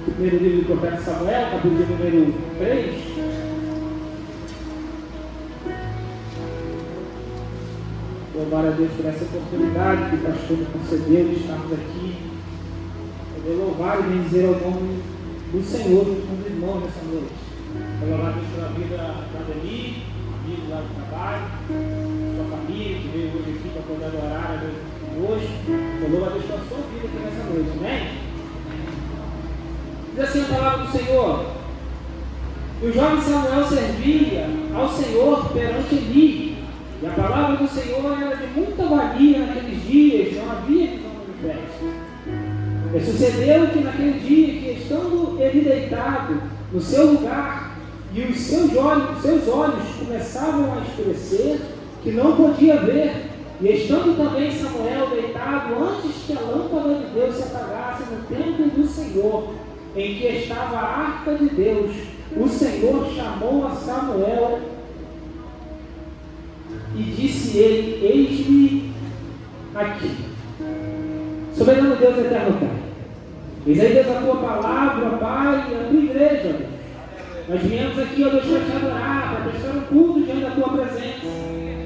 Primeiro livro do profeta Samuel, capítulo número 3. Louvar a Deus por essa oportunidade que o pastor nos concedeu de estarmos aqui. Poder louvar e bendizer ao nome do Senhor junto com os irmãos nessa noite. Louvar a Deus pela vida da Adeli, amigo lá do trabalho, sua família que veio hoje aqui para poder adorar a Deus hoje. Eu louvo a Deus pela sua vida aqui nessa noite, amém? Diz assim a palavra do Senhor: e o jovem Samuel servia ao Senhor perante Eli, e a palavra do Senhor era de muita valia naqueles dias, não havia visão manifesta. E sucedeu que naquele dia, que estando ele deitado no seu lugar, e os seus olhos começavam a escurecer, que não podia ver, e estando também Samuel deitado, antes que a lâmpada de Deus se apagasse no templo do Senhor, em que estava a arca de Deus, o Senhor chamou a Samuel e disse ele: eis-me aqui. Soberano Deus eterno Pai, eis aí, Deus, a tua palavra, Pai, e a tua igreja, Deus. Nós viemos aqui, ó Deus, para te adorar, para prestar um culto diante da tua presença.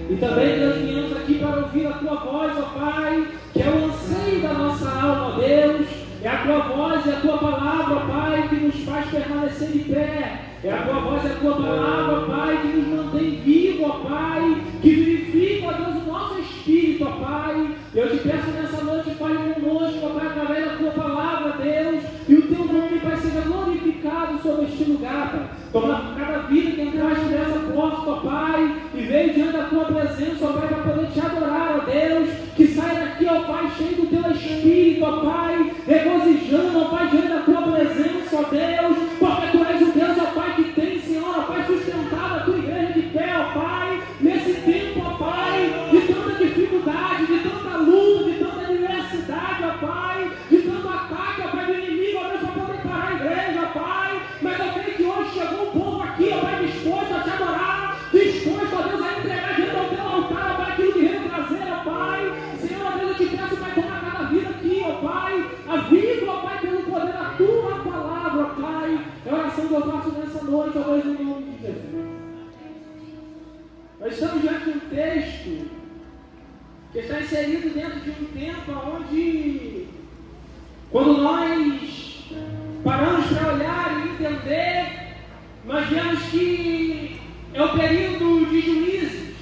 E também, Deus, viemos aqui para ouvir a tua voz, ó Pai, que é o anseio da nossa alma, ó Deus. É a tua voz e a tua palavra, Pai, que nos faz permanecer de pé. É a tua voz e a tua palavra, Pai, que nos mantém vivo, ó Pai, que vivifica, ó Deus, o nosso espírito, ó Pai. Eu te peço nessa noite, Pai, conosco, ó Pai, através da tua palavra, Deus, e o teu nome, Pai, seja glorificado sobre este lugar, Pai. Toma cada vida que entraste nessa porta, ó Pai, e veio diante da tua presença, ó Pai, para poder te adorar, ó Deus, que saia daqui, ó Pai, cheio do teu espírito, ó Pai, regozijando, ó Pai, diante da tua presença, ó Deus, porque tu és o Deus, ó Pai, que tem, Senhor, ó Pai, sustentado a tua igreja de pé, ó Pai, nesse tempo, ó Pai, de tanta dificuldade, de tanta luta, de tanta adversidade, ó Pai, de tanto ataque, ó Pai, do inimigo, ó Deus, para poder parar a igreja, ó Pai, mas eu creio que hoje chegou um povo aqui, ó Pai, disposto a te adorar, disposto, ó Deus, a entregar diante do teu altar, ó Pai, aquilo que veio trazer, ó Pai. Senhor, ó Deus, eu te peço, Pai, tomar cada vida aqui, ó Pai, a vida, ó Pai, pelo poder da tua palavra, ó Pai. É a oração que eu faço nessa noite, ó Deus, no nome de Jesus. Nós estamos diante de um texto que está inserido dentro de um tempo onde, quando nós paramos para olhar e entender, nós vemos que é o período de juízes,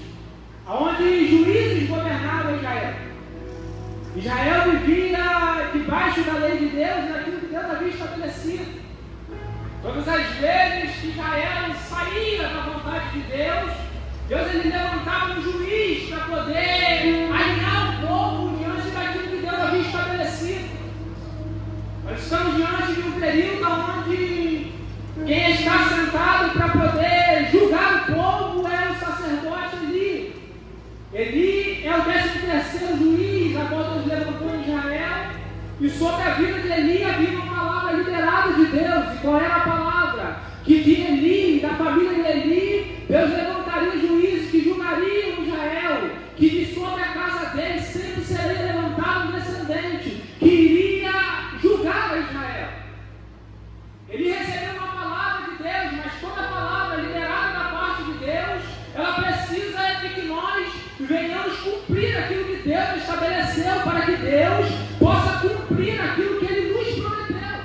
onde juízes governavam Israel. Israel vivia debaixo da lei de Deus, naquilo que Deus havia estabelecido. Todas as vezes que Israel saía da vontade de Deus, Deus ele levantava um juiz para poder alinhar o povo diante daquilo que Deus havia estabelecido. Nós estamos diante de um período onde quem está sentado para poder julgar o povo é o sacerdote Eli. Eli é o 13º juiz, a qual Deus levantou em Israel, e sobre a vida de Eli havia uma palavra liberada de Deus. E qual era a palavra? Que de Eli, da família de Eli, Deus levantaria juízes que julgariam Israel, que de sobre a casa dele sempre seria levantado um descendente que iria julgar a Israel. Ele recebeu uma palavra de Deus, mas toda palavra liberada da parte de Deus, ela precisa de que nós venhamos cumprir aquilo que Deus estabeleceu, para que Deus possa cumprir aquilo que Ele nos prometeu.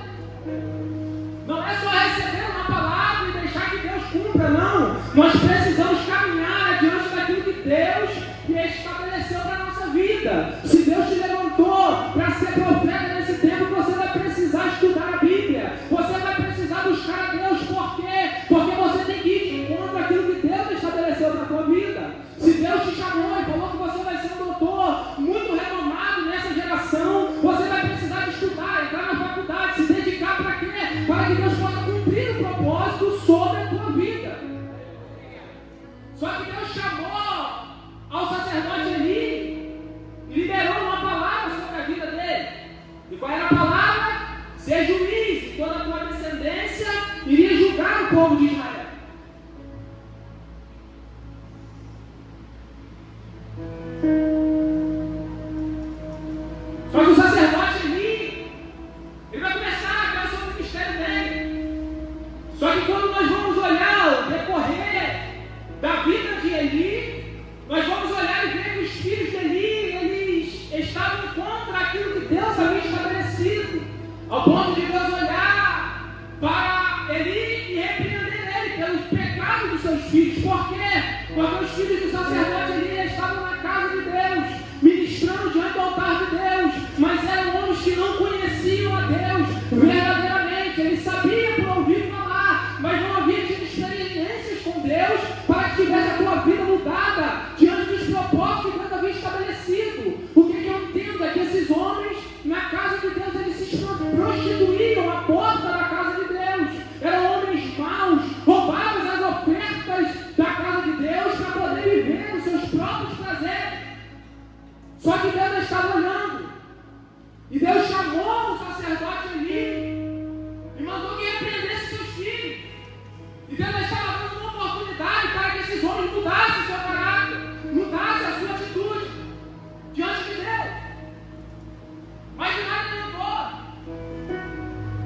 Não é só receber uma palavra e deixar que Deus cumpra, não. Nós precisamos caminhar diante daquilo que Deus estabeleceu para a nossa vida. Se Deus te levantou para ser profeta nesse tempo, você vai precisar estudar a Bíblia. Você vai precisar buscar a Deus. Por quê? Porque você tem que ir de encontro àquilo que Deus estabeleceu para a tua vida. Se Deus te chamou e falou que você vai ser um doutor muito renomado nessa geração, você vai precisar de estudar, entrar na faculdade, se dedicar para quê? Para que Deus possa cumprir o propósito sobre a tua vida. Só que Deus chamou ao sacerdote Eli e liberou uma palavra sobre a vida dele. E qual era a palavra? Ser juiz, e toda a tua descendência iria julgar o povo de Israel. Só que o sacerdote Eli, ele vai começar a ver sobre o ministério dele.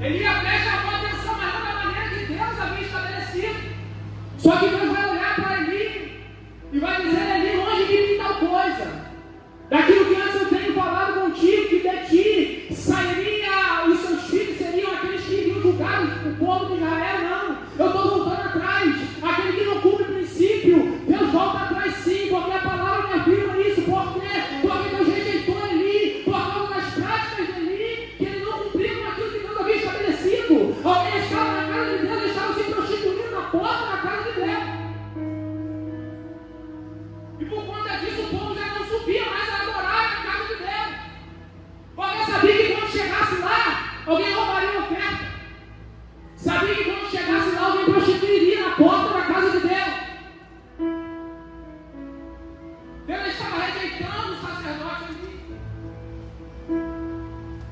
Ele ia prestar atenção, mas não da maneira que Deus havia estabelecido. Só que Deus vai olhar para Eli e vai dizer: Eli, longe de mim tal coisa. Daquilo que antes eu tenho falado contigo, que de ti sairia, os seus filhos seriam aqueles que iriam julgar o povo de Israel, não. Eu estou voltando atrás. Aquele que não cumpre o princípio, Deus volta atrás sim, porque a palavra me afirma isso. Por quê? Porque Deus rejeitou Eli, por causa das práticas de Eli, que ele não cumpriu com aquilo que Deus havia estabelecido. Alguém estava na casa de Deus, estava se prostituindo na porta da casa de Deus. E por conta disso o povo já não subia mais a adorar na casa de Deus. Porque sabia que quando chegasse lá, alguém roubaria a oferta. Sabia que quando chegasse lá, alguém prostituiria na porta da casa de Deus. Deus estava rejeitando o sacerdote ali.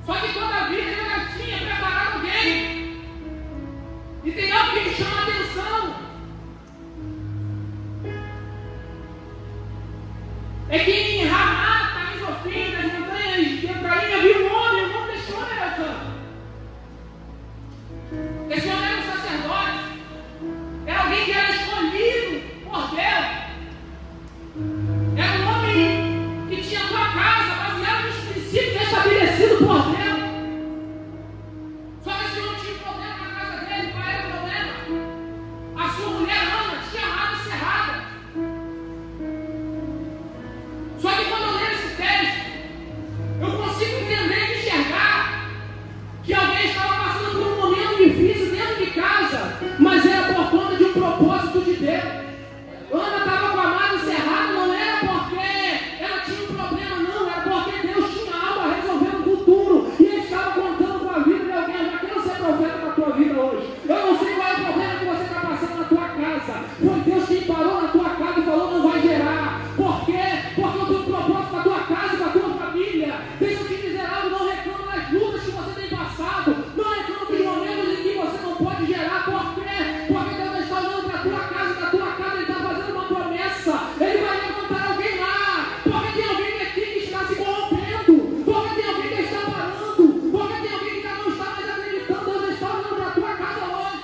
Só que todavia Deus já tinha preparado alguém. E tem algo que me chama a atenção. É que em Ramá, na Isofim, nas montanhas de Efraim, havia um homem, o nome desse homem era Elcana. Esse homem era um sacerdote, era alguém que era escolhido por Deus, era um homem que tinha sua casa baseada nos princípios estabelecidos por Deus. Só que esse homem tinha um problema na casa dele. Qual era o problema? A sua mulher Ana tinha amado Serrada. Só que quando eu leio esse texto, eu consigo entender e enxergar que alguém estava passando por um momento difícil dentro de casa, mas era por conta de um propósito de Deus. Ana estava com a amada encerrada, não era porque ela tinha um problema, não, era porque Deus tinha algo a resolver no futuro, e Ele estava contando com a vida de alguém. Eu já quero ser profeta na tua vida hoje. Eu não sei qual é o problema que você está passando na tua casa. Foi Deus quem parou na tua casa e falou: não vai gerar. Por quê? Porque eu tenho um propósito para a tua casa e para a tua família. Deixa eu te dizer algo: não reclama das lutas que você tem passado, não reclama dos momentos em que você não pode gerar. Por quê? Porque Deus está olhando para a tua casa, e da tua casa Ele está fazendo uma promessa. Ele vai levantar alguém lá, porque tem alguém aqui que está se corrompendo, porque tem alguém que está parando, porque tem alguém que já não está mais acreditando. Deus está olhando para a tua casa hoje.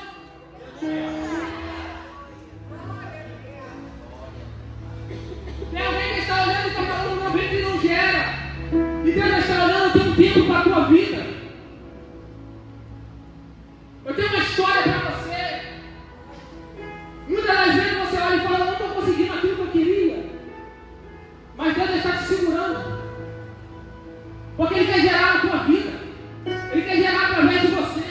Tem alguém que está olhando e está falando: meu filho, que não gera. E Deus está olhando: tem um tempo para a tua vida. Eu tenho uma história para você. Muitas das vezes você olha e fala: não estou conseguindo aquilo que eu queria. Mas Deus está te segurando. Porque Ele quer gerar na tua vida. Ele quer gerar através de você.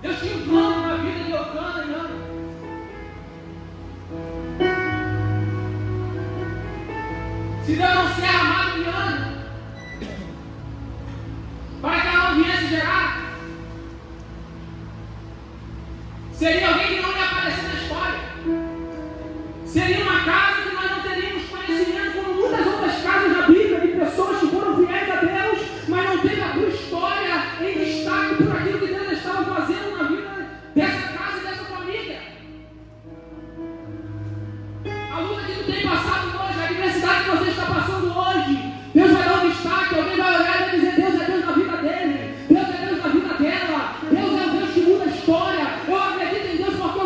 Deus tinha um plano na vida de Elcana e Ana. Se Deus não ser amado de Ana, para que ela não viesse gerar, seria alguém que não ia aparecer na história. Seria uma casa que nós não teríamos conhecimento, como muitas outras casas na Bíblia, de pessoas que foram fiéis a Deus, mas não teve a tua história em destaque por aquilo que Deus estava fazendo na vida dessa casa e dessa família. A luta que tu tem passado hoje, a adversidade que você está passando hoje, Deus vai dar um destaque. Alguém vai olhar e vai dizer: Deus é Deus na vida dele, Deus é Deus na vida dela, Deus é o Deus que muda a história. Eu acredito em Deus porque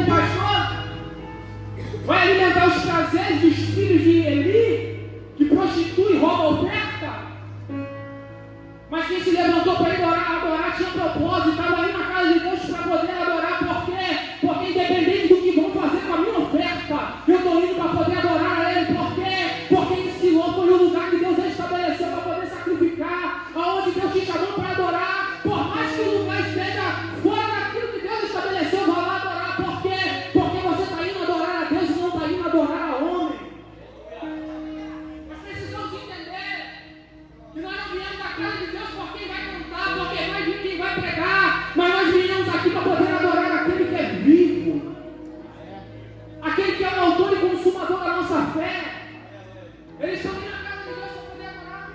pastor vai alimentar os prazeres dos filhos de Eli, que prostitui e rouba a oferta. Mas quem se levantou para ir adorar tinha propósito, estava aí na casa de Deus para poder adorar. Por quê? Porque independente do que vão fazer com a minha oferta, eu estou indo para poder adorar a Ele. Por quê? Porque em Silô foi o lugar que Deus estabeleceu para poder sacrificar, aonde Deus te chamou para adorar. Por mais que o lugar esteja fora daquilo que Deus estabeleceu, vá lá adorar. Por quê? Porque você está indo adorar a Deus e não está indo adorar a homem. Nós precisamos entender que nós não viemos à casa de Deus por quem vai cantar, por quem vai pregar, mas nós viemos aqui para poder adorar aquele que é vivo, aquele que é o autor e consumador da nossa fé. Eles estão indo à casa de Deus para poder adorar.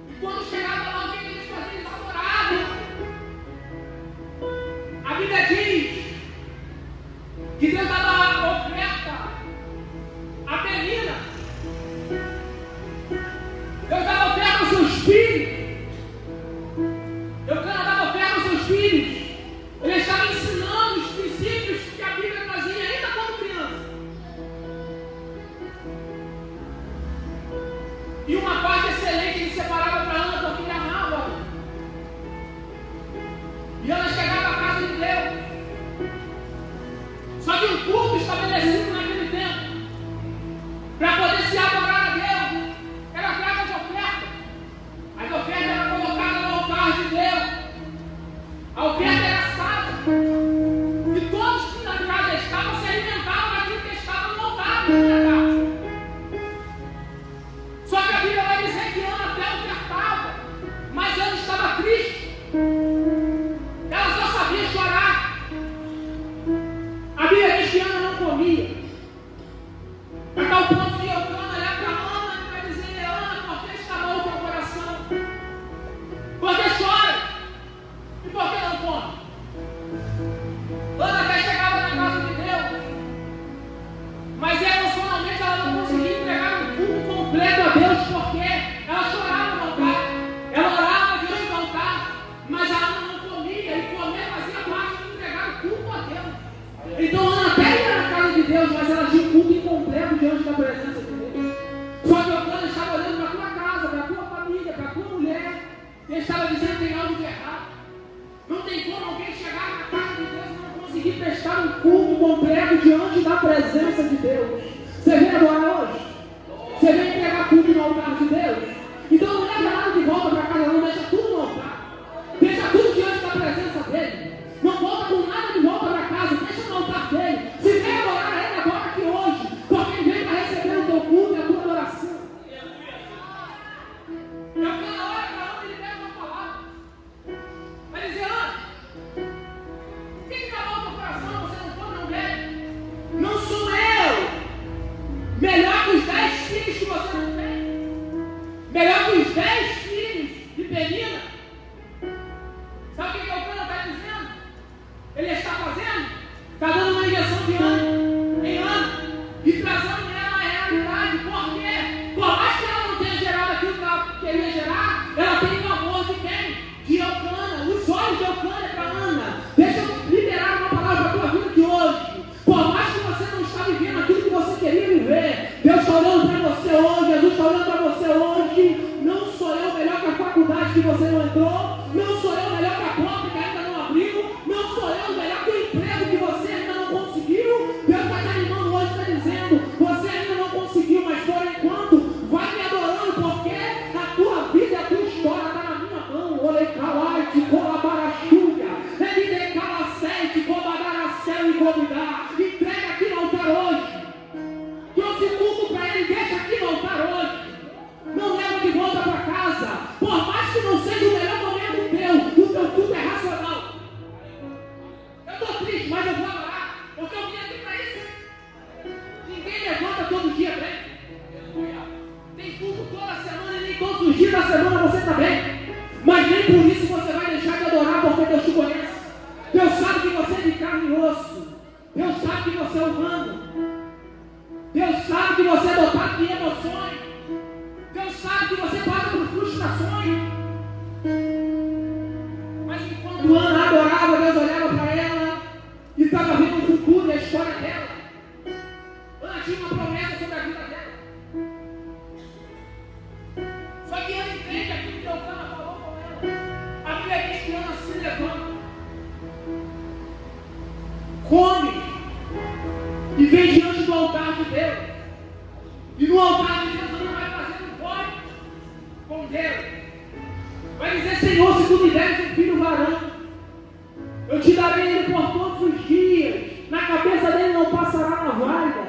E quando chegava lá, o que eles faziam? Eles adoravam. A Bíblia diz que Deus dava oferta a Penina. Deus dava oferta aos seus filhos. Deus dava oferta aos seus filhos. Ele estava ensinando os princípios que a Bíblia trazia ainda como criança. E uma parte excelente ele separava para Ana, porque ele amava. E Ana chegava à casa de Deus. Só que um culto estabelecido naquele tempo, para poder se adorar a Deus, era traga de oferta. As ofertas eram colocadas no altar de Deus. A oferta era assada. E todos que na casa estavam se alimentavam daquilo que estava no altar da casa. Só que a Bíblia vai dizer que Ana até ofertava, mas Ana estava triste. Ela só sabia chorar. A Bíblia diz que Ana não comia. A tal ponto que Eucana olhar para Ana e vai dizer: Ana, por que está mal o teu coração? Por que chora? E por que não come? Ana até chegava na casa de Deus, mas emocionalmente ela não conseguia entregar um culto completo a Deus, porque ela chorava no altar, ela orava diante do altar, mas ela não comia, e comer fazia parte de entregar o culto a Deus. Então Ana até ia na casa de Deus, mas ela tinha um culto incompleto diante da presença de Deus. Só que Eucana estava olhando para a tua casa, para a tua família, para a tua mulher, e ele estava dizendo que tem algo de errado. Não tem como alguém chegar na casa de Deus e não conseguir prestar um culto completo diante da presença de Deus. Você vem adorar hoje? Você vem entregar culto no altar de Deus? Então não leva nada de volta para casa, não, deixa tudo no altar. Deixa tudo diante da presença dele. Não volta com nada de volta para casa, deixa no altar dele. Se vem adorar a ele, adora aqui hoje, porque ele vem para receber o teu culto e a tua adoração. Eu quero a hora para onde ele deve uma palavra. Vai dizer: Ana, o que está mal no teu coração? Você não come, não bebe? Não sou eu melhor que os 10 filhos que você não tem? Melhor que os 10 filhos de Penina? Sabe o que Eucana está dizendo? Ele está fazendo? Está dando uma injeção de ânimo em Ana e trazendo ela à realidade. Por quê? Por mais que ela não tenha gerado aquilo que ela queria gerar, ela tem o amor de quem? De Eucana. Os olhos de Eucana é para Ana. Deixa eu liberar uma palavra para a tua vida que hoje, por mais que você não está vivendo aquilo que você queria viver, Deus está olhando para você hoje, Jesus está olhando para você hoje. Não sou eu melhor que a faculdade que você não entrou, não sou eu melhor que a porta que ainda não abriu, não sou eu melhor que o emprego que você ainda não conseguiu. Deus está te animando hoje, está dizendo: você ainda não conseguiu, mas por enquanto vai me adorando, porque a tua vida e a tua história está na minha mão. Olha, calate, colabarachulha, ele decala sete, cobadaracel e convidar. Entrega aqui no altar hoje. Trouxe tudo para ele, deixa aqui no altar hoje. Não leva de volta para casa. Por mais que não seja o melhor momento teu, o teu culto é racional. Eu estou triste, mas eu vou adorar, porque eu vim aqui para isso. Ninguém levanta todo dia bem. Tem culto toda semana e nem todos os dias da semana você está bem. Mas nem por isso você vai deixar de adorar, porque Deus te conhece. Deus sabe que você é de carne e osso. Deus sabe que você é humano. Deus sabe que você é dotado de emoções. Deus sabe que você passa por frustrações. Mas enquanto Ana adorava, Deus olhava para ela come e vem diante do altar de Deus. E no altar de Deus Ana vai fazer um voto com Deus. Vai dizer: Senhor, se tu me deres um filho varão, eu te darei ele por todos os dias. Na cabeça dele não passará navalha.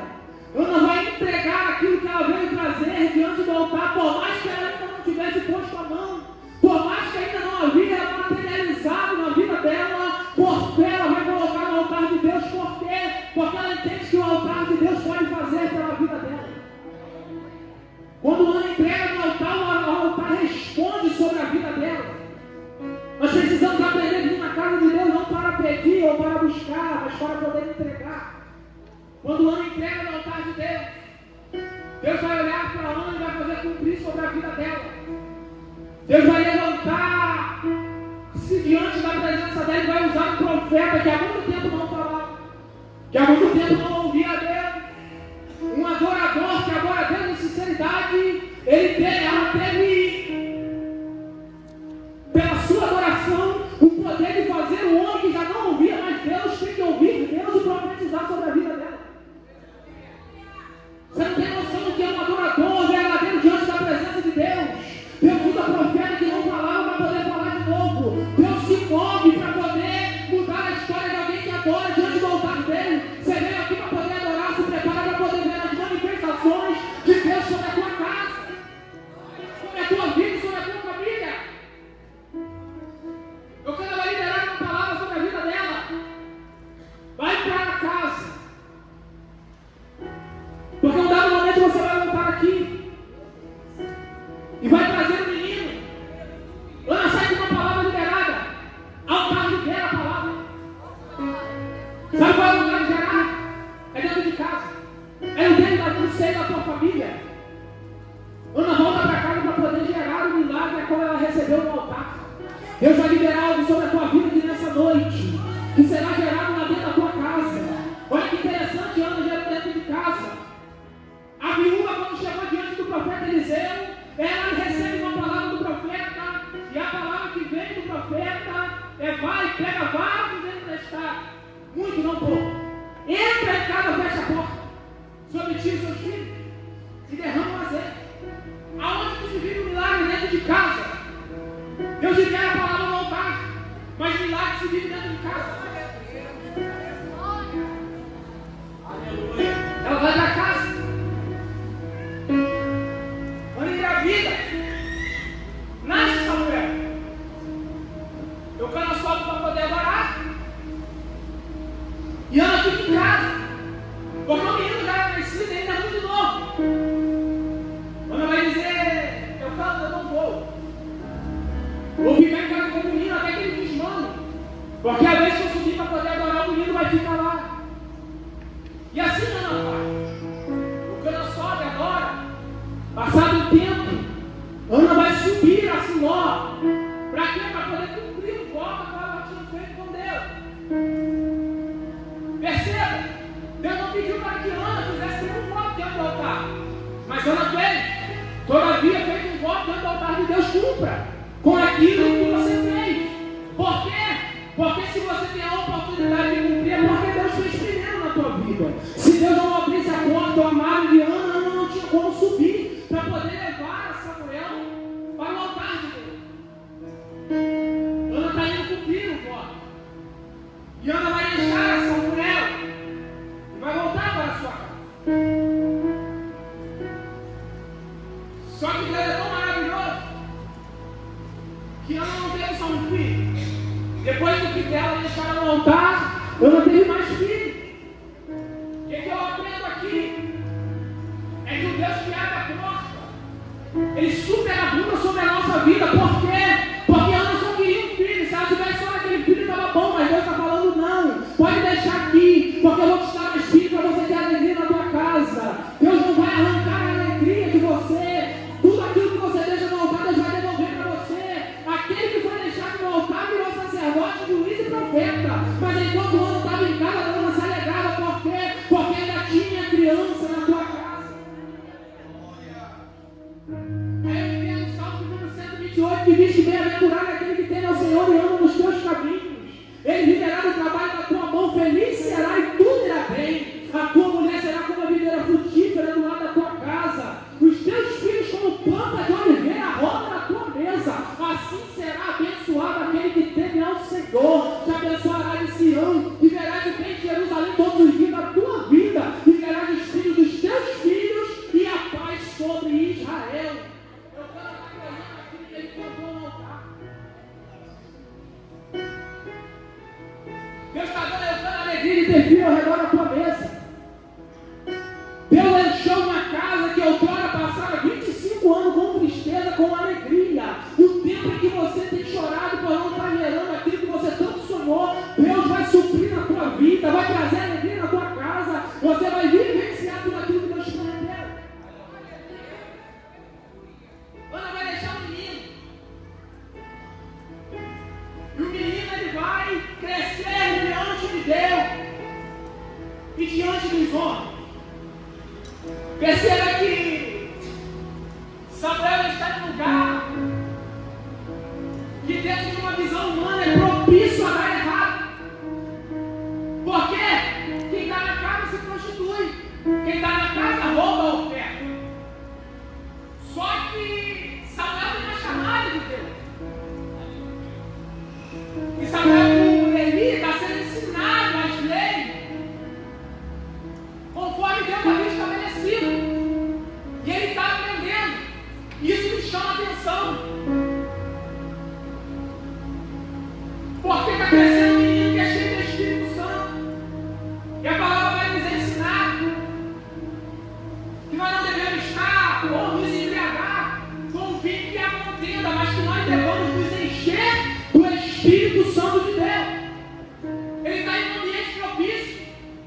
Ana vai entregar aquilo que ela veio trazer diante do altar, por mais que ela ainda não tivesse posto a mão, por mais que ainda não havia materializado na vida dela, por fé ela vai colocar no altar de Deus. Por quê? Porque ela entende que o altar de Deus pode fazer pela vida dela. Quando Ana entrega no altar, o altar responde sobre a vida dela. Nós precisamos aprender a vir na casa de Deus não para pedir ou para buscar, mas para poder entregar. Quando Ana entrega no altar de Deus, Deus vai olhar para Ana e vai fazer cumprir sobre a vida dela. Deus vai levantar-se diante da presença dela e vai usar um profeta que há muito tempo não falava, que há muito tempo não ouvia a Deus, um adorador que agora, Deus, em sinceridade, ela teve, pela sua adoração, o poder de fazer o homem que já não ouvia mais Deus, tem que ouvir Deus e profetizar sobre a vida dela. Você não tem noção do que é um adorador verdadeiro diante da presença de Deus. Deus usa profeta que não falava para poder falar de novo. Deus se move para poder mudar a história de alguém que adora diante do altar dele. Você veio aqui para poder adorar, se prepara para poder ver as manifestações de Deus sobre a tua casa, sobre a tua vida, sobre a tua família. Eu quero ela liberar uma palavra sobre a vida dela. Vai para casa. Porque um dado momento você vai voltar aqui e vai trazer um menino. Ana sai com uma palavra liberada. Altar libera a palavra. Sabe qual é o lugar de gerar? É dentro de casa. É dentro do seio da tua família. Ana volta para casa para poder gerar o milagre a qual ela recebeu no altar. Deus vai liberar algo sobre a tua vida aqui nessa noite, que será gerado lá dentro da tua casa. Olha que interessante, Ana gerou dentro de casa. A viúva, quando chegou diante do profeta Eliseu, ela recebe uma palavra do profeta, e a palavra que vem do profeta é: vai, pega vasos emprestados, muito não pouco, entra em casa, fecha a porta sobre ti e seus filhos e derrama o azeite. Aonde que se vive o milagre? Dentro de casa. Deus libera a palavra no altar, mas milagre se vive dentro de casa. Ela vai para casa. Ana engravida. Nasce Samuel. Eu canto as fotos para poder adorar. E Ana fica em casa. Porque o menino já era nascido e ainda é muito novo. Ana vai dizer: eu canto, eu não vou. Vou ficar em casa com o menino até que ele desmame. Porque a vez que eu subir para poder adorar, o menino vai ficar lá. E assim Ana faz. O cana sobe agora. Passado um tempo, Ana vai subir a Siló. Para quê? Para poder cumprir o voto que ela tinha feito com Deus. Perceba, Deus não pediu para que Ana fizesse nenhum voto diante do altar. Mas Ana fez. Todavia, fez um voto diante do altar de Deus, cumpra com aquilo que você fez. Por quê? Porque se você tem a oportunidade de cumprir, é porque Deus fez primeiro na tua vida. Se Deus não abrisse a porta, o amado de Ana, Ana não tinha como subir para poder levar a Samuel para o altar de Deus. Ana está indo cumprir o voto. E Ana vai deixar Samuel e vai voltar para a sua casa. Só que Deus é tão maravilhoso que Ana não teve só um filho. Depois do que dela deixaram no altar, Ana teve mais filho. O que eu aprendo aqui? É que o Deus que abre a porta, Ele superabunda sobre a nossa vida. Por quê? Porque Ana só queria um filho. Se ela tivesse só aquele filho, estava bom. Mas Deus está falando: não, pode deixar aqui, porque eu vou te dar mais filho para você ter alegria na tua casa. Deus não vai arrancar a alegria de você. Tudo aquilo que você deixa no altar, Deus vai devolver para você. Aquele que foi deixado no altar virou sacerdote, juiz e profeta. Mas enquanto o ano estava em casa, a Ana se alegrava. Por quê? Porque ainda tinha criança na tua casa. Aí eu entendo o Salmo número 128, que diz que bem-aventurado é aquele que teme ao Senhor e anda nos teus caminhos. Ele viverá do trabalho da tua mão, feliz feliz será e tudo irá bem. A tua mulher será como a videira frutífera do lado da tua casa. Os teus filhos como planta de oliveira, a roda da tua mesa. Assim será abençoado aquele que teme ao Senhor. Te abençoará de Sião, e verás o bem de Jerusalém todos os dias da tua vida, e verás os filhos dos teus filhos, e a paz sobre Israel. Eu quero estar olhando aquilo que ele plantou no altar. Deus está dando alegria de ter filho ao redor da tua mesa. Deus encheu uma casa que outrora passava 25 anos com tristeza, com alegria. O tempo em que você tem chorado por não estar gerando aquilo que você tanto sonhou, Deus vai suprir na tua vida, vai trazer alegria na tua casa. Você vai vivenciar tudo aquilo que Deus te prometeu. Ana vai deixar o menino. E o menino ele vai crescer diante de Deus e diante dos homens. Perceba que Samuel está em um lugar que dentro de uma visão humana é propício a dar errado. Por quê? Quem está na casa se prostitui. Quem está na casa rouba a oferta. Só que Samuel tem uma chamada de Deus. E Samuel, como Eli, está sendo ensinado as leis conforme Deus havia estabelecido. E ele está aprendendo. Isso me chama a atenção. Porque está crescendo um menino que é cheio do Espírito Santo. E a palavra vai nos ensinar que nós não devemos estar ou nos embriagar com o vinho que é a contenda, mas que nós devemos nos encher do Espírito Santo de Deus. Ele está em um ambiente propício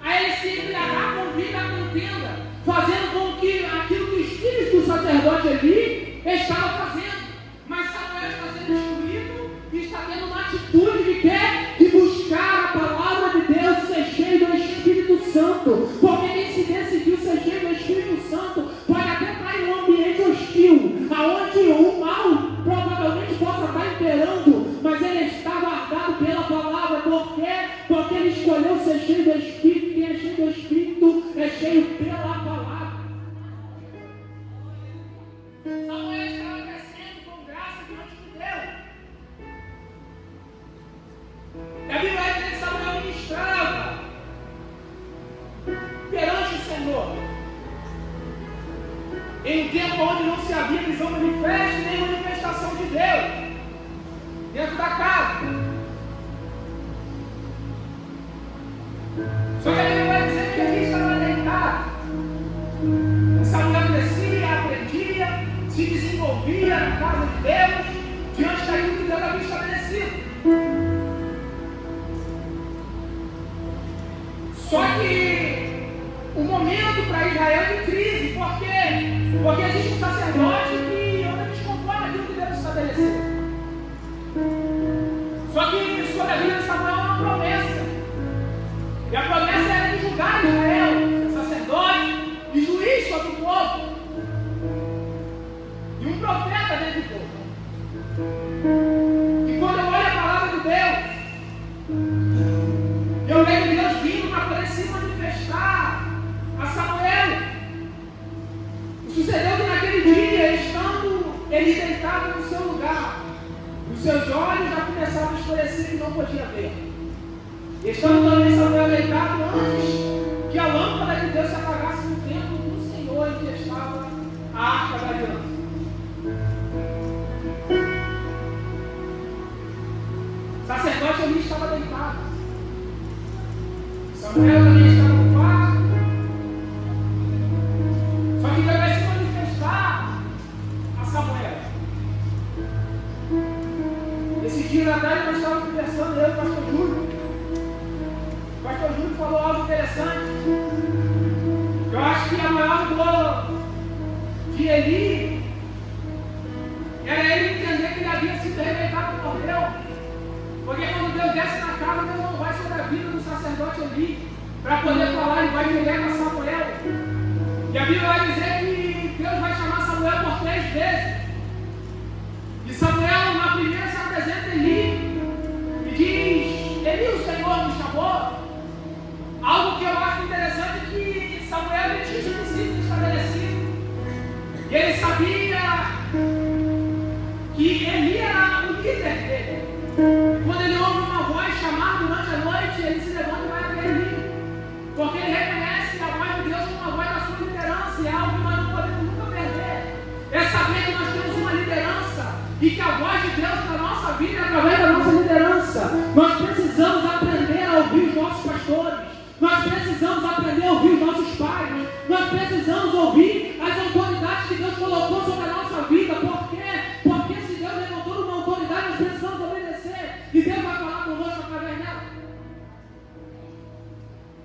a ele se embriagar com o vinho da contenda, fazendo com que aquilo que o espírito do sacerdote ali estava fazendo. Mas Samuel está sendo instruído e está tendo uma atitude de quê? De buscar a palavra de Deus, ser cheio do Espírito Santo. Porque quem se decidiu ser cheio do Espírito Santo pode até estar em um ambiente hostil, aonde o mal provavelmente possa estar imperando, mas ele está guardado pela palavra. Por quê? Porque ele escolheu ser cheio do Espírito. Quem é cheio do Espírito é cheio pela palavra. Samuel estava crescendo com graça diante de Deus. E a Bíblia vai dizer que Samuel ministrava perante o Senhor em um tempo onde não se havia visão manifesta nem manifestação de Deus dentro da casa. Só que a Bíblia vai dizer que ele estava deitado. Samuel crescia, aprendia, se desenvolvia na casa de Deus, diante daquilo que Deus havia estabelecido. Só que o momento para Israel é de crise. Por quê? Porque existe um sacerdote que anda desconforme aquilo que Deus estabeleceu. Só que sobre a vida de Samuel é uma promessa. E a promessa era de julgar Israel, sacerdote e juiz sobre o povo. E um profeta dentro do povo. E quando eu olho a palavra de Deus, eu vejo Deus vindo para poder se manifestar a Samuel. E sucedeu que naquele dia, estando ele deitado no seu lugar, os seus olhos já começavam a escurecer e não podia ver. E estando também Samuel deitado antes que a lâmpada de Deus se apagasse no templo do Senhor em que estava a arca da aliança. O sacerdote ali estava deitado. Samuel também estava no quarto. Só que Deus vai se manifestar a Samuel. Esse dia na tarde nós estávamos conversando, eu e o pastor Júlio. O pastor Júlio falou algo interessante. Eu acho que a maior dor de Eli era ele entender que ele havia sido rejeitado por Deus. Porque quando Deus desce na casa, Deus não vai sobre a vida do sacerdote ali para poder falar, ele vai direto a Samuel. E a Bíblia vai dizer que Deus vai chamar Samuel por 3 vezes. E Samuel, na primeira, se apresenta a Eli e diz: Eli, o Senhor me chamou.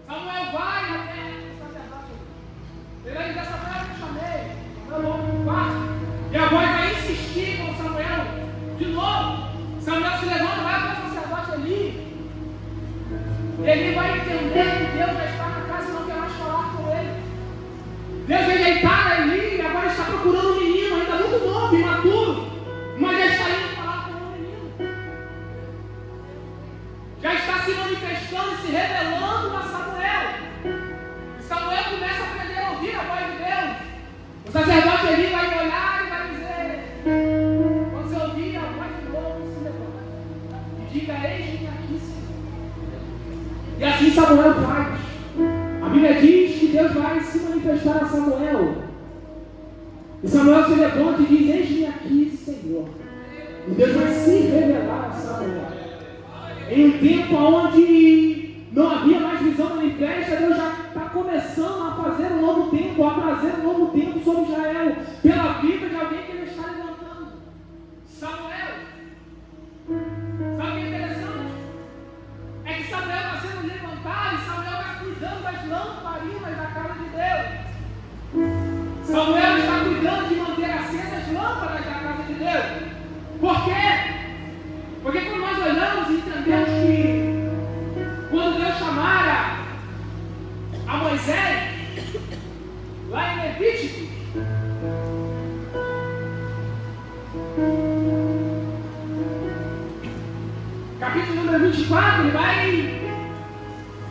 Samuel vai até o sacerdote. Ele vai dizer: Samuel, eu te chamei. Samuel vai. E a voz vai insistir com Samuel. De novo. Samuel se levanta, vai até o sacerdote ali. Ele vai entender que Deus já está na casa e não quer mais falar com ele. Deus vai deitar ali e agora está procurando um menino, ainda muito novo, imaturo. Mas já está indo falar com o menino. Já está se manifestando e se revelando a Samuel. E Samuel começa a aprender a ouvir a voz de Deus. O sacerdote ali vai olhar e vai dizer: quando você ouvir a voz de novo, se levanta e diga: eis-me aqui, Senhor. E assim Samuel faz. A Bíblia diz que Deus vai se manifestar a Samuel. E Samuel se levanta e diz: eis-me aqui, Senhor. E Deus vai se revelar a Samuel. Em um tempo onde não havia mais visão manifesta, Deus já está começando a fazer um novo tempo, a trazer um novo tempo sobre Israel, pela vida de alguém que ele está levantando. Samuel. Sabe o que é interessante? É que Samuel está sendo levantado e Samuel está cuidando das lamparinas da casa de Deus. Samuel está cuidando de manter acesas as lâmpadas da casa de Deus. Por quê? Porque quando nós olhamos e entendemos que quando Deus chamara a Moisés, lá em Levítico, capítulo número 24, ele vai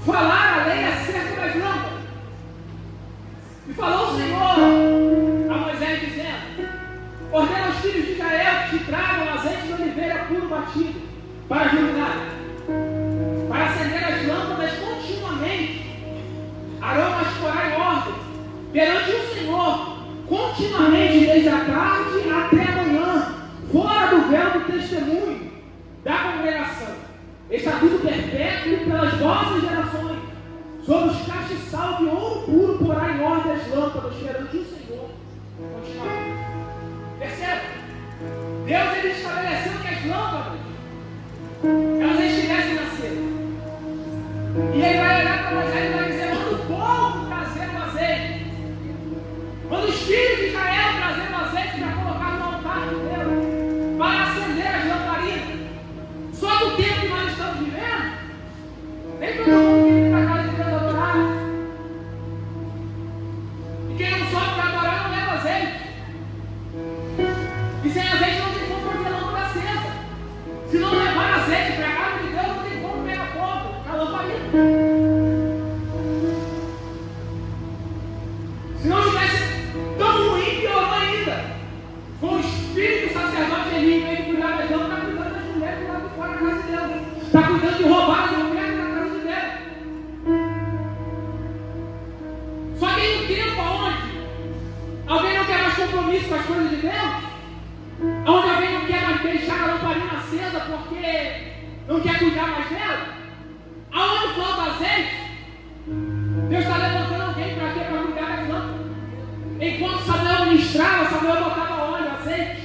falar a lei acerca das lâmpadas. E falou o Senhor a Moisés dizendo: ordena aos filhos de Israel que te tragam azeite de oliveira puro batido para a iluminar, para acender as lâmpadas continuamente. Arão as porá em ordem perante o Senhor continuamente, desde a tarde até a manhã, fora do véu do testemunho da congregação. Estatuto perpétuo pelas vossas gerações. Sobre os castiçal de ouro puro porá em ordem as lâmpadas perante o Senhor continuamente. Percebe? Deus ele estabeleceu que as lâmpadas elas estivessem na cera. E ele vai olhar para Moisés e vai dizer: manda o povo trazer o azeite. Manda os filhos de Israel trazer o azeite para colocar no altar de Deus, para acender as lamparinas. Só que o tempo que nós estamos vivendo, nem todo mundo quer ir para a casa de Deus adorar. E quem não sobe para adorar não leva azeite. E sem azeite não tem como ter lâmpada acesa. Se não levar azeite para a casa de Deus, não tem como pegar fogo na lamparina. Se não tivesse tão ruim, piorou ainda. Com o espírito do sacerdote ali, em vez de cuidar das lâmpadas, está cuidando das mulheres lá de fora da casa de Deus. Está cuidando de roubar as mulheres da casa de Deus. Só que em um tempo onde alguém não quer mais compromisso com as coisas de Deus, onde alguém não quer mais deixar a lamparina acesa porque não quer cuidar mais dela, aonde falta azeite, Deus está levantando alguém para quê? Para cuidar das lâmpadas. Enquanto Samuel ministrava, Samuel botava óleo, azeite,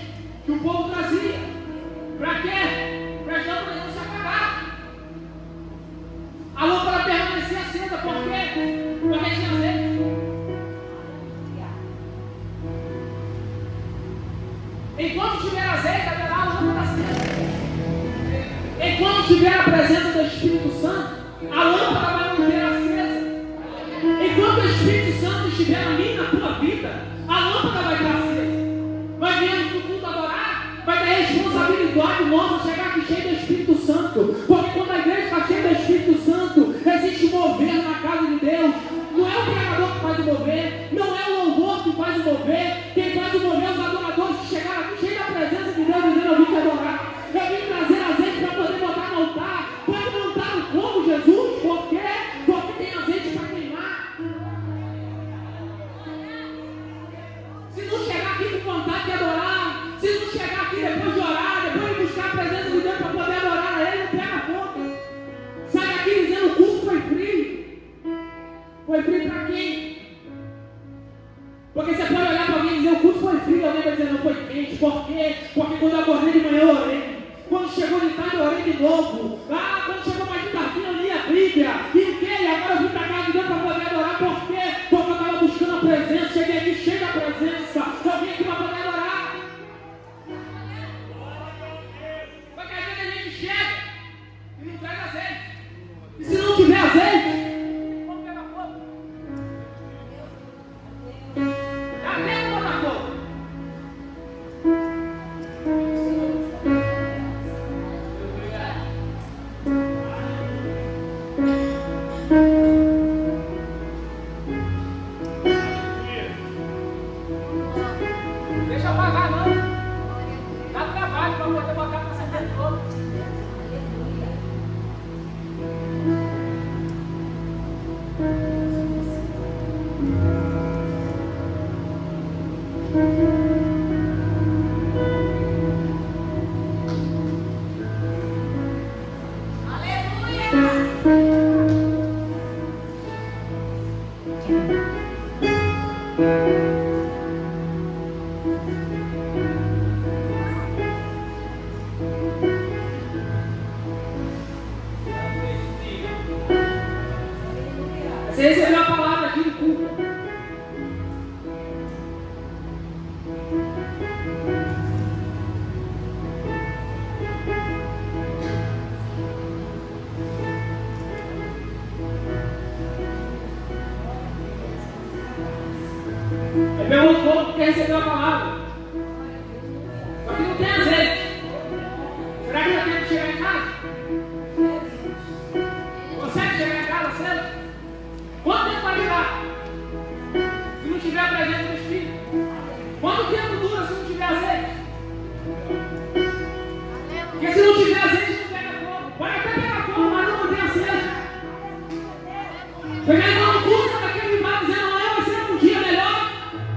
que o povo trazia. Para quê? Para as lâmpadas não se apagarem. A lâmpada permanecia acesa, por quê? Porque tinha azeite. Enquanto tiver azeite, haverá a lâmpada acesa. Enquanto tiver a presença do Espírito Santo, a lâmpada vai manter acesa. Enquanto o Espírito Santo estiver ali na tua vida, a lâmpada vai estar acesa. Nós viemos do culto adorar, vai ter responsabilidade nossa chegar aqui cheio do Espírito Santo. Porque quando a igreja está cheia do Espírito Santo, existe mover na casa de Deus. Não é o pregador que faz o mover, não é o louvor que faz o mover. Quem faz o mover é os adoradores que chegaram aqui cheios da presença de Deus, dizendo: eu vim te adorar, eu vim trazer azeite para poder botar no altar. Pode montar o como, Jesus? Por quê? Porque tem azeite para queimar. Se não chegar aqui com vontade de adorar, se não chegar aqui depois de orar, depois de buscar a presença de Deus para poder adorar a Ele, não pega fogo. Sai daqui dizendo: o culto foi frio. Você recebeu a palavra aqui no culto. Eu pergunto o povo porque recebeu a palavra. Só que não tem azeite. Será que já tem que chegar em casa? Consegue chegar em casa cedo? Quanto tempo vai durar? Se não tiver a presença do Espírito? Quanto tempo dura se não tiver azeite? Porque se não tiver azeite, não pega fogo. Pode até pegar fogo, mas não mantém aceso. Porque então não custa daquele que vai dizendo amanhã vai ser um dia melhor.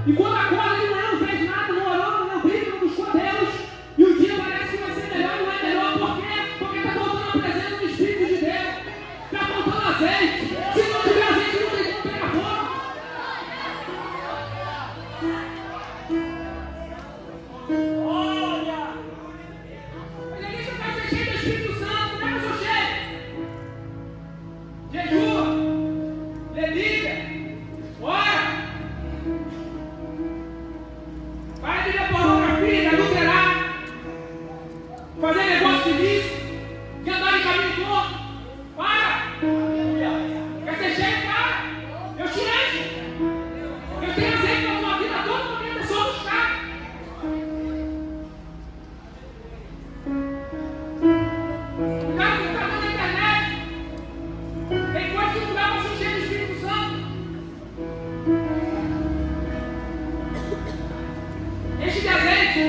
E quando acorda de manhã não fez nada, não orou, não deu brilho, não buscou Deus. E o dia parece que vai ser melhor, não é melhor. Por quê? Porque está faltando a presença do Espírito de Deus. Está faltando azeite. Se não tiver azeite, não tem como pegar fogo. Olha! Mas aqui você vai ser cheio do Espírito Santo. Como é que eu sou cheio? Jejua. Lê Bíblia. Ora. Para de ver pornografia, de adulterar. Fazer negócio de lixo. De andar de caminho torto. Para. Quer ser cheio, cara? Eu te encho. Eu tenho azeite na tua vida todo momento, é só buscar. Cuidado com o que está na internet. Tem coisa que não dá para ser cheio do Espírito Santo. Enche de azeite.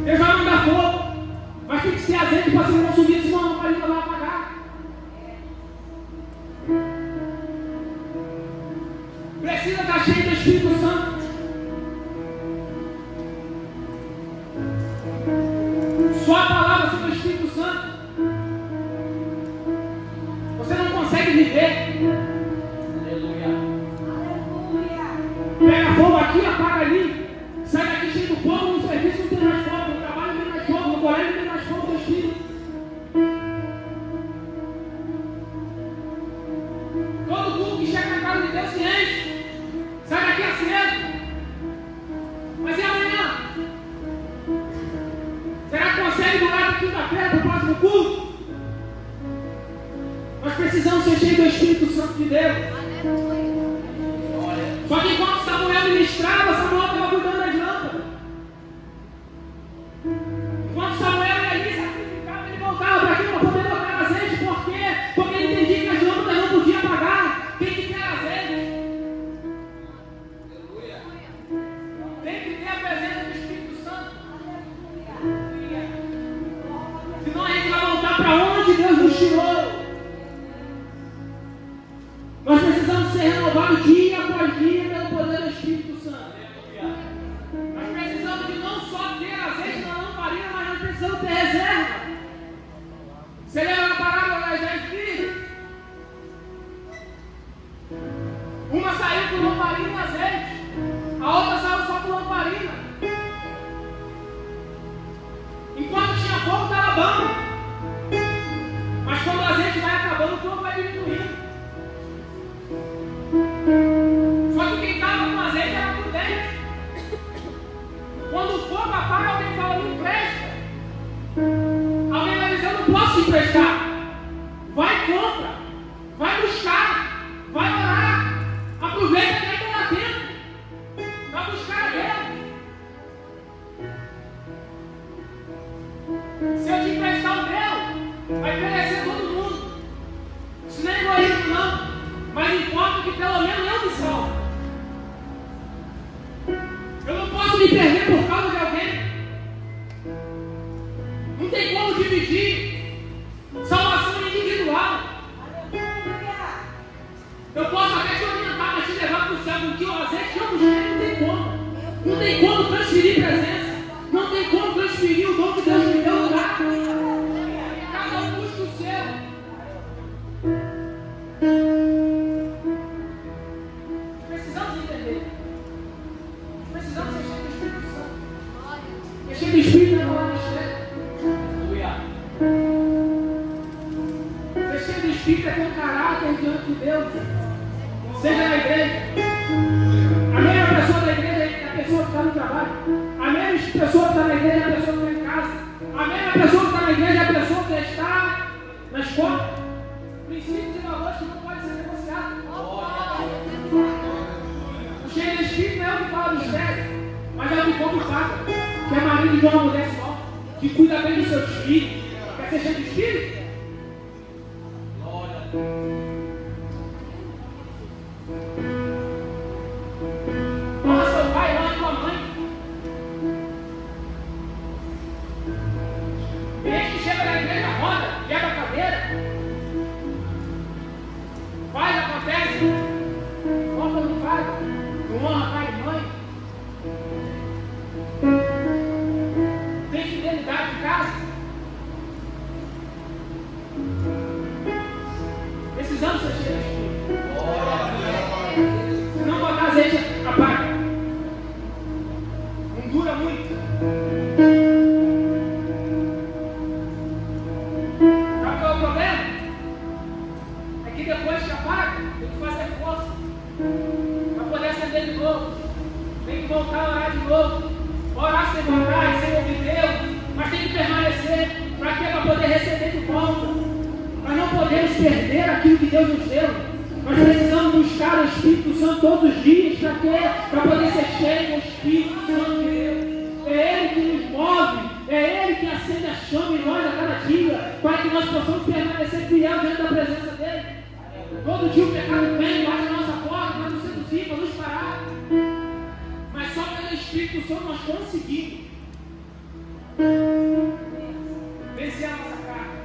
Deus vai mandar fogo, mas tem que ser azeite para ser consumido, senão a lamparina vai apagar. Precisa estar cheio do Espírito Santo. Só a palavra sobre o Espírito Santo. Você não consegue viver. Aleluia. Pega fogo aqui, apaga ali. Sai daqui cheio do fogo, no serviço não tem mais fogo, no trabalho não tem mais fogo, no colégio não tem mais fogo do Espírito. Todo mundo que chega na casa de Deus se enche. Sai daqui aceso. Mas e amanhã? Será que consegue durar de quinta-feira para o próximo culto? Nós precisamos ser cheios do Espírito Santo de Deus. Só que enquanto Samuel ministrava, Samuel estava cuidando das lâmpadas. Enquanto Samuel ia ali sacrificava, ele voltava para aqui para poder botar azeite. Por quê? Porque ele entendia que as lâmpadas não podiam apagar. Tem que ter azeite. Tem que ter a presença do Espírito Santo. Senão a gente vai voltar para onde Deus nos tirou. Nós precisamos ser renovados dia após dia pelo poder do Espírito Santo. Nós precisamos de não só ter azeite na lamparina, mas nós precisamos ter reserva. Você lembra a parábola das 10 filhas? Uma saiu com lamparina e azeite, a outra saiu só com lamparina. Enquanto tinha fogo, estava bom. Mas quando o azeite vai acabando, o fogo vai diminuindo. Só que quem estava com azeite era prudente. Quando o fogo apaga, alguém fala, me empresta. Alguém vai dizer, eu não posso te emprestar. Vai e compra. Vai buscar. Vai orar. Aproveita que ainda dá tempo. Vai buscar a Deus. Se eu te emprestar o meu, vai perecer todo mundo. Isso não é egoísmo, não. Mas importa que pelo menos eu me salvo. Eu não posso me perder por causa de alguém. Não tem como dividir salvação individual. Eu posso até te orientar, mas te levar para o céu porque o azeite que eu busquei não tem como. Não tem como transferir presença. Não tem como transferir o dom que Deus me deu lá. Cada um busca o seu. Precisamos entender. Precisamos ser cheios do Espírito Santo. Ser cheio do Espírito Espírito não é falar mistério. Ser cheio do Espírito é ter um caráter diante de Deus. Seja na igreja. A mesma pessoa da igreja é a pessoa que está no trabalho. A mesma pessoa que está na igreja é a pessoa que está em casa. A mesma pessoa que está na igreja é a pessoa que está na escola. Princípios e valores que não podem ser negociados. O cheio do Espírito não é o que fala mistério, mas é o que come faca, que é marido de uma mulher só, que cuida bem dos seus filhos. Quer ser cheio de Espírito? Honra seu pai, honra sua mãe. Tem gente que chega na igreja, roda, quebra a cadeira, faz, acontece, honra não faz, não honra pai e mãe. Tem fidelidade em casa. Precisamos ser cheios de Espírito. Se não botar azeite, apaga. Não dura muito. Sabe qual é o problema? É que depois que apaga, tem que fazer força para poder acender de novo. Tem que voltar a orar de novo. Orar sem vontade, sem ouvir Deus, mas tem que permanecer. Para quê? Para poder receber de volta. Nós não podemos perder aquilo que Deus nos deu. Nós precisamos buscar o Espírito Santo todos os dias. Para quê? Para poder ser cheio do Espírito Santo de Deus. É Ele que nos move. É Ele que acende a chama em nós a cada dia. Para que nós possamos permanecer fiel diante da presença dEle. Todo dia o pecado vem, bate na nossa porta, para nos seduzir, para nos parar. Mas só pelo Espírito Santo nós conseguimos vencer a nossa carne.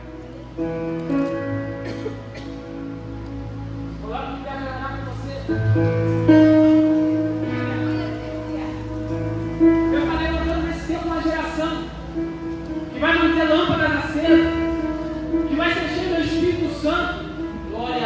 Vou lá no lugar de orar com você. Eu estou levantando nesse tempo uma geração que vai manter lâmpadas acesas, que vai ser cheia do Espírito Santo,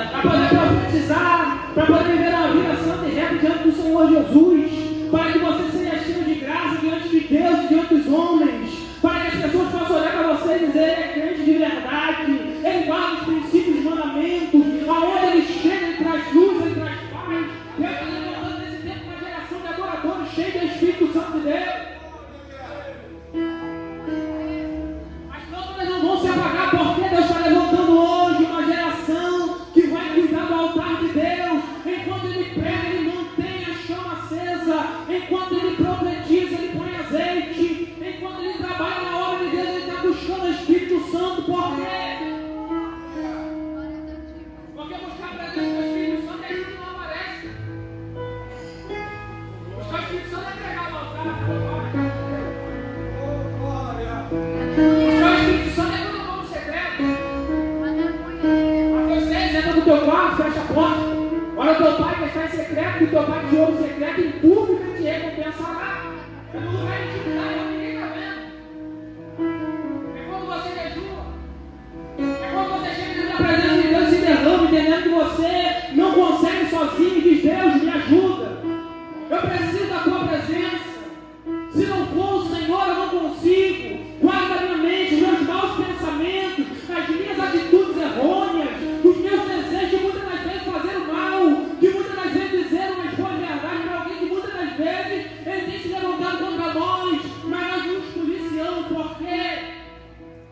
para poder profetizar, para poder viver uma vida santa e reta diante do Senhor Jesus. Para que você seja cheio de graça diante de Deus e diante dos homens, para que as pessoas possam olhar para você e dizer: ele é crente de verdade, ele guarda os princípios e mandamentos, aonde ele chega, ele traz luz, ele traz paz. Eu estou levantando nesse tempo uma geração de adoradores cheia do Espírito Santo de Deus. As lâmpadas não vão se apagar, porque Deus está levantando hoje uma geração que vai cuidar do altar de Deus. Enquanto ele prega, ele mantém a chama acesa. Enquanto ele profetiza, ele põe azeite. Enquanto ele trabalha na obra de Deus, ele está buscando o Espírito Santo. Por quê? Porque buscar a presença do Espírito Santo é isso que não aparece. Buscar o Espírito Santo é pregar no altar. Buscar o Espírito Santo é quando vamos secreto. Mateus 6, entra no teu quarto, fecha a porta. Olha o teu pai que está em secreto, que o teu pai te ouve em secreto, em público ele te recompensará. É no lugar de intimidade, onde ninguém está vendo. É quando você jejua. É quando você chega na presença de Deus e se derrama, entendendo que você não consegue sozinho e diz: Deus, me ajuda. Eu preciso da tua presença. Se não for o Senhor, eu não consigo. Guarda a minha mente, os meus maus pensamentos, as minhas atitudes errôneas, os meus desejos de muitas das vezes fazer o mal, de muitas das vezes dizer umas boas verdades para alguém que muitas das vezes ele tem se levantado contra nós, mas nós nos policiamos porque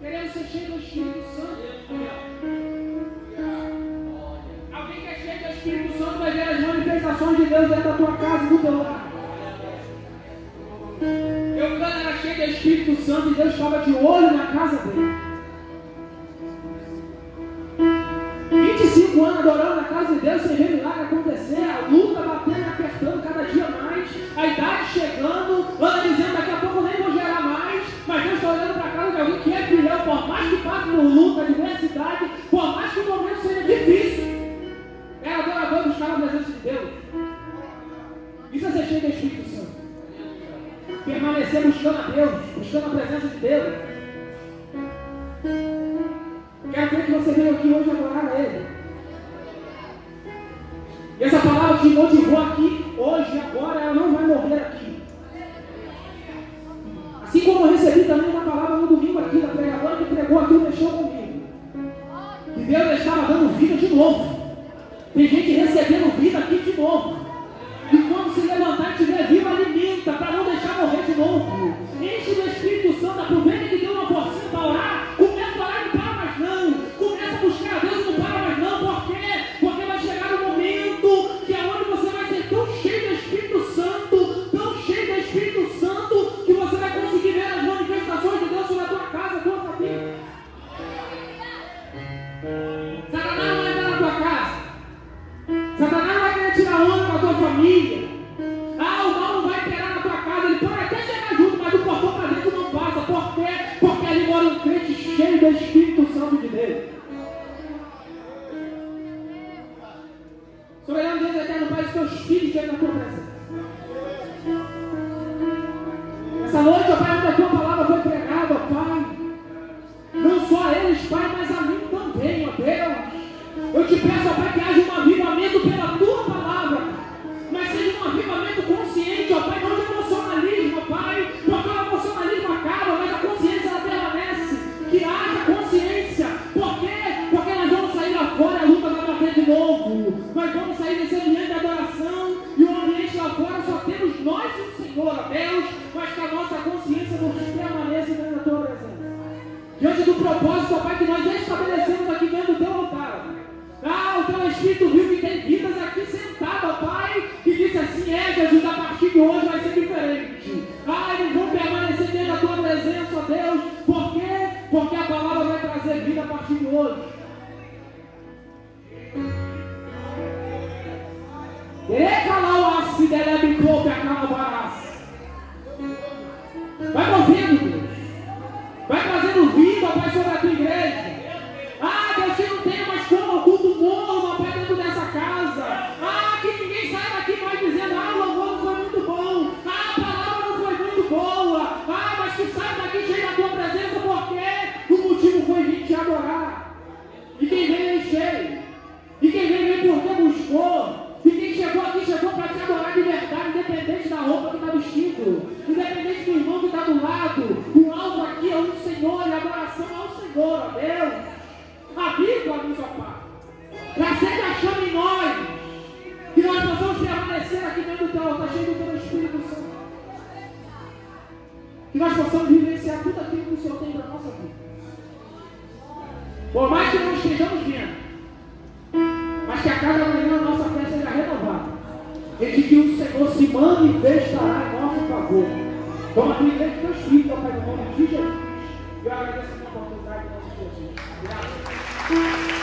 queremos ser cheios do Espírito Santo. Alguém que é cheio do Espírito Santo vai ver as manifestações de Deus dentro da tua casa e do teu lar. Eucana era cheio do Espírito Santo e Deus estava de olho na casa dele. 25 anos adorando na casa de Deus, sem ver milagre acontecer, a luta batendo e apertando cada dia mais, a idade chegando, anda dizendo: daqui a pouco eu nem vou gerar mais, mas Deus está olhando para a casa de alguém que é fiel, por mais que passe por luta, adversidade, por mais que o momento seja difícil. Era adorador, buscava a presença de Deus. Isso é ser cheio do Espírito Santo. Permanecer buscando a Deus, buscando a presença de Deus. Quero ver que você veio aqui hoje adorar a Ele. E essa palavra que motivou aqui, hoje, agora, ela não vai morrer aqui. A Assim como eu recebi também uma palavra no domingo aqui da pregadora que pregou aqui e mexeu comigo. Que Deus estava dando vida de novo. Tem gente recebendo vida aqui de novo. E quando se levantar e tiver vivo, alimenta para não deixar morrer de novo. Enche do Espírito Santo, aproveita que deu uma forcinha para orar. Começa a orar e não para mais não. Começa a buscar a Deus e não para mais não. Por quê? Porque vai chegar um momento que é onde você vai ser tão cheio do Espírito Santo, tão cheio do Espírito Santo, que você vai conseguir ver as manifestações de Deus sobre a tua casa, a tua família. Satanás não vai entrar na tua casa. Satanás não vai querer tirar onda com a tua família. Ah, o mal não vai entrar na tua casa. Ele pode até chegar junto, mas do portão para dentro não passa. Por quê? Porque ali mora um crente cheio do Espírito Santo de Deus. Soberano Deus eterno, Pai, os teus filhos diante da tua presença. Essa noite, ó Pai, onde a tua palavra foi pregada, ó Pai, não só a eles, Pai, mas a mim também, ó Deus. Eu te peço, ó Pai, que haja um avivamento pela tua palavra, mas seja um avivamento consciente, ó Pai, não de emocionalismo, ó Pai, porque o emocionalismo acaba, mas a consciência ela permanece. Que haja consciência. Por quê? Porque nós vamos sair lá fora e a luta vai bater de novo. Nós vamos sair desse ambiente de adoração e o ambiente lá fora só temos nós e o Senhor, ó Deus, mas que a nossa consciência não permaneça dentro da tua presença. Diante do propósito, ó Pai, que nós já estabelecemos aqui dentro do teu altar. Ah, o teu Espírito viu que tem vidas aqui sentadas, ó Pai, que disse assim: Jesus, a partir de hoje vai ser diferente. Ah, eles vão permanecer dentro da tua presença, ó Deus. Por quê? Porque a palavra vai trazer vida a partir de hoje. Vai movendo, Deus. Vai trazendo vida, ó Pai, sobre a tua igreja. Ah, Deus, que não tenha mais como o culto morno, ó Pai, dentro dessa casa. Ah, que ninguém saia daqui mais dizendo: ah, o louvor não foi muito bom. Ah, a palavra não foi muito boa. Ah, mas que saia daqui cheio da tua presença, porque o motivo foi vir te adorar. E quem veio cheio. E quem veio porque buscou. E quem chegou aqui chegou para te adorar de verdade, independente da roupa que está vestido, independente do irmão que está do lado. O alvo aqui é o Senhor e a adoração ao Senhor, ó Deus. Aviva-nos, ó Pai. Acende a chama em nós, que nós possamos permanecer aqui dentro do teu altar, cheio do teu Espírito Santo. Que nós possamos vivenciar tudo aquilo que o Senhor tem para a nossa vida. Por mais que não estejamos vendo, mas que a cada manhã a nossa fé seja renovada, e de que o Senhor se manifestará em nosso favor. Toma a tua igreja e teus filhos, ó Pai, no nome de Jesus. E eu agradeço a tua oportunidade em nome de Jesus. Obrigado.